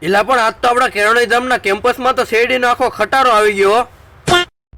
એલા પણ આજ તો આપડા કેળવણી ધામના કેમ્પસમાં તો શેરડીનો આખો ખટારો આવી ગયો.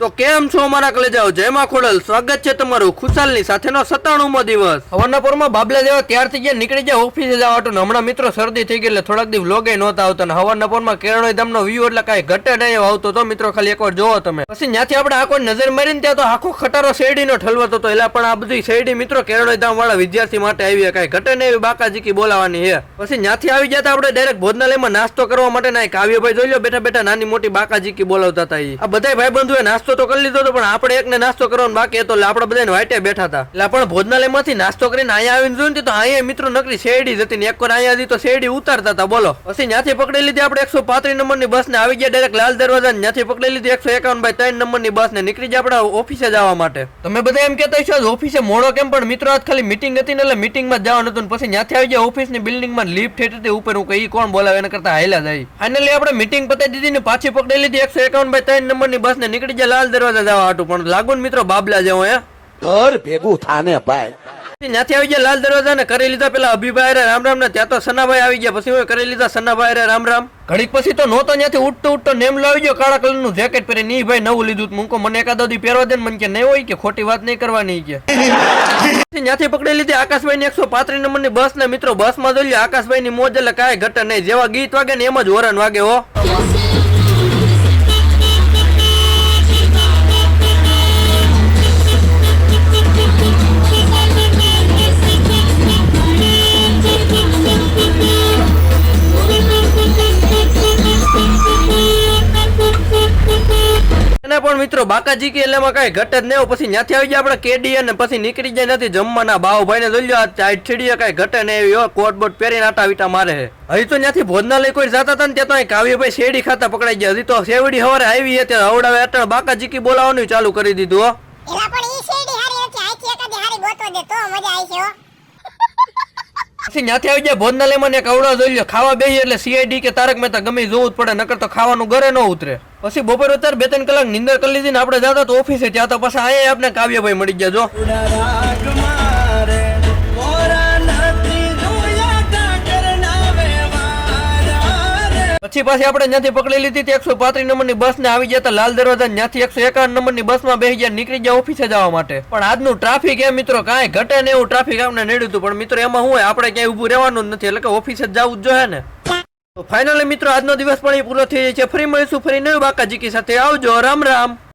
તો કેમ છો મારા કલેજાઓ, જયમાં ખોડલ, સ્વાગત છે તમારું ખુશાલની સાથેનો 97મો દિવસ. હવારનાપુરમાં બાબલા જેવા તૈયાર થઈ ગયા, નીકળી જાય ઓફિસે જવા હતું. હમણાં મિત્રો શરદી થઈ ગઈ એટલે થોડાક દિવસ વ્લોગે નહોતા આવતા ને હવારનાપુરમાં કેળવણી ધામનો વ્યૂ એટલે કાંઈ ઘટે નહીં આવતો તો મિત્રો ખાલી એકવાર જોવો તમે. પછી ત્યાંથી આપણે આખો નજર મારીને ત્યાં તો આખો ખટારો શેરડીનો ઠલવતો હતો. એટલે પણ આ બધી શેરડી મિત્રો કેળવણી ધામ વાળા વિદ્યાર્થી માટે આવી, કાંઈ ઘટે નહીં એવી બાકાજીકી બોલાવાની છે. પછી ત્યાંથી આવી જતા આપણે ડાયરેક્ટ ભોજનાલયમાં નાસ્તો કરવા માટે ના કાવ્યભાઈ જોઈ લો બેઠા બેઠા નાની મોટી બાકાજીકી બોલાવતા હતા. આ બધા ભાઈ બંધુએ નાસ્તો તો કરી લીધો હતો પણ આપણે એકને નાસ્તો કરવાનો બાકી હતો એટલે આપણે બધાને વાટે બેઠા હતા. એટલે પણ ભોજનાલયમાંથી નાસ્તો કરીને અહીંયા આવીને જોયું તો અહીંયા મિત્રો નકરી શેરડી જ હતી ને એકવાર અહીંયા હતી તો શેરડી ઉતારતા હતા. બોલો પછી ત્યાંથી પકડી લીધી આપણે 135 નંબરની બસ ને આવી ગયા ડાયરેક્ટ લાલ દરવાજા. ત્યાંથી પકડી લીધી 151/3 નંબરની બસ ને નીકળી ગયા આપણે ઓફિસે જવા માટે. તમે બધા એમ કહેતા છો ઓફિસે મોડો કેમ, પણ મિત્રો આજ ખાલી મીટિંગ હતી ને એટલે મીટિંગમાં જવાનું હતું. પછી ત્યાંથી આવી ગયા ઓફિસની બિલ્ડિંગમાં લિફ્ટ હતી ઉપર. હું કઈ કોણ બોલાવે એના કરતા હાલ્યા જાય. ફાઇનલી આપણે મીટિંગ પતાવી દીધી ને પાછી પકડી લીધી 151/3 નંબરની બસ ને નીકળી ગયા લાલ દરવાજા જવા હતું. પણ લાગુ મિત્રો બાબલા જેવો હે ઘર ભેગું થાને ભાઈ. ત્યાંથી આવી ગયા લાલ દરવાજા ને કરી લીધા પેલા અભિભાઈ રામ રામ ને ત્યાં તો સનાભાઈ આવી ગયા. પછી કરી લીધા સનાભાઈ રામ રામ. ઘડીક પછી તો નહોતો ત્યાંથી ઉઠતો નેમ લાવી ગયો કાળા કલરનું જેકેટ પહેરી. ની ભાઈ નવું લીધું મૂકો મને એકાદો દી પહેરવા દે ને મને કે નહીં હોય કે ખોટી વાત નહીં કરવાની કે. ત્યાંથી પકડી લીધી આકાશભાઈ ની 135 નંબરની બસ ને મિત્રો બસ માં જોઈ આકાશભાઈ ની મોજ એટલે કાંઈ ઘટે નહીં. જેવા ગીત વાગે ને એમ જ હોરન વાગે હો. પણ મિત્રો બાકાજી કે એટલેમાં કઈ ઘટે જ નહીં. પછી ત્યાંથી આવી જાય આપણે કેડી અને પછી નીકળી જાય નથી જમવાના બાવભાઈ ને જોઈ લો ચાઈટ છીડીએ કઈ ઘટે નહીં એવી કોટ બોટ પહેરીને આટા વીટા મારે છે. હજી તો ત્યાંથી ભોજનાલય કોઈ જતા હતા ને ત્યાં તો કાવ્યભાઈ શેરડી ખાતા પકડાઈ ગયા. હજી તો શેરડી હવારે આવી હતી હવડાવે અટણ બાકાજીકી બોલાવવાનું ચાલુ કરી દીધું હો. પછી ત્યાંથી આવી જાય ભોજનાલયમાં ને કવડા જોઈ લો ખાવા બેસી એટલે સીઆઈડી કે તારક મહેતા ગમે જોવું જ પડે નકર તો ખાવાનું ઘરે ન ઉતરે. પછી બપોર અત્યારે 2-3 કલાક નીંદર કરી લીધી ને આપણે જતા તો ઓફિસે ત્યાં તો પછી અહીંયા આપણે કાવ્યભાઈ મળી ગયા જો. પછી પાછી આપણે ત્યાંથી પકડી લીધી 135 નંબરની બસ ને આવી ગયા લાલ દરવાજા. ત્યાંથી 151 નંબરની બસ માં બેસી ગયા નીકળી ગયા ઓફિસે જવા માટે. પણ આજનું ટ્રાફિક એ મિત્રો કાંઈ ઘટે ને એવું ટ્રાફિક આપણે નડ્યું હતું. પણ મિત્રો એમાં શું હોય આપણે ક્યાંય ઉભું રહેવાનું જ નથી એટલે કે ઓફિસે જ જવું જ જોઈએ ને. તો ફાઇનલી મિત્રો આજનો દિવસ પણ પૂરો થઈ જાય છે. ફરી મળીશું ફરી નવી બાકાજીકી સાથે. આવજો, રામ રામ.